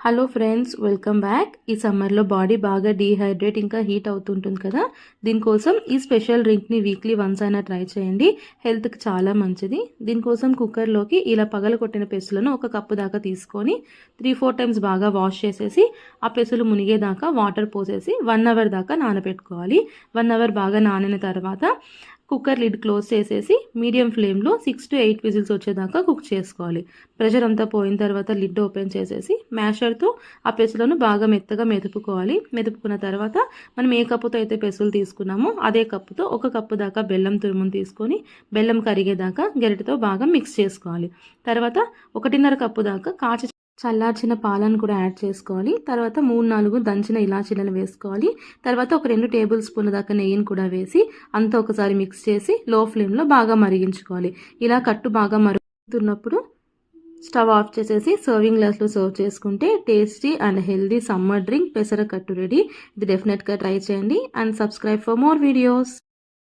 Hello friends, welcome back. ఈ సమ్మర్లో body బాగా డీహైడ్రేట్ ఇంకా హీట్ అవుతుంటుంది కదా. దీనికోసం ఈ స్పెషల్ డ్రింక్ని వీక్లీ వన్స్ అయినా ట్రై చేయండి. హెల్త్కి చాలా మంచిది. దీనికోసం కుక్కర్లోకి ఇలా పగల కొట్టిన పెసులను 1 కప్పు దాకా తీసుకొని 3-4 టైమ్స్ బాగా వాష్ చేసేసి ఆ పెసులు మునిగేదాకా వాటర్ పోసేసి 1 అవర్ దాకా నానబెట్టుకోవాలి. 1 అవర్ బాగా నానిన తర్వాత కుక్కర్ లిడ్ క్లోజ్ చేసేసి మీడియం ఫ్లేమ్లో 6 to 8 విజిల్స్ వచ్చేదాకా కుక్ చేసుకోవాలి. ప్రెషర్ అంతా పోయిన తర్వాత లిడ్ ఓపెన్ చేసేసి మ్యాషర్తో ఆ పెసులను బాగా మెత్తగా మెదుపుకోవాలి. మెదుపుకున్న తర్వాత మనం ఏ కప్పుతో అయితే పెసులు తీసుకున్నామో అదే కప్పుతో 1 కప్పు దాకా బెల్లం తురుమును తీసుకొని బెల్లం కరిగేదాకా గరిటెతో బాగా మిక్స్ చేసుకోవాలి. తర్వాత 1.5 కప్పు దాకా చల్లార్చిన పాలను కూడా యాడ్ చేసుకోవాలి. తర్వాత 3-4 దంచిన ఇలాచీలను వేసుకోవాలి. తర్వాత ఒక 2 టేబుల్ స్పూన్ల దాకా నెయ్యిని కూడా వేసి అంతా ఒకసారి మిక్స్ చేసి లో ఫ్లేమ్లో బాగా మరిగించుకోవాలి. ఇలా కట్టు బాగా మరుగుతున్నప్పుడు స్టవ్ ఆఫ్ చేసేసి సర్వింగ్ గ్లాస్లో సర్వ్ చేసుకుంటే tasty and healthy summer drink పెసరకట్టు రెడీ. ఇది డెఫినెట్గా ట్రై చేయండి and subscribe for more videos.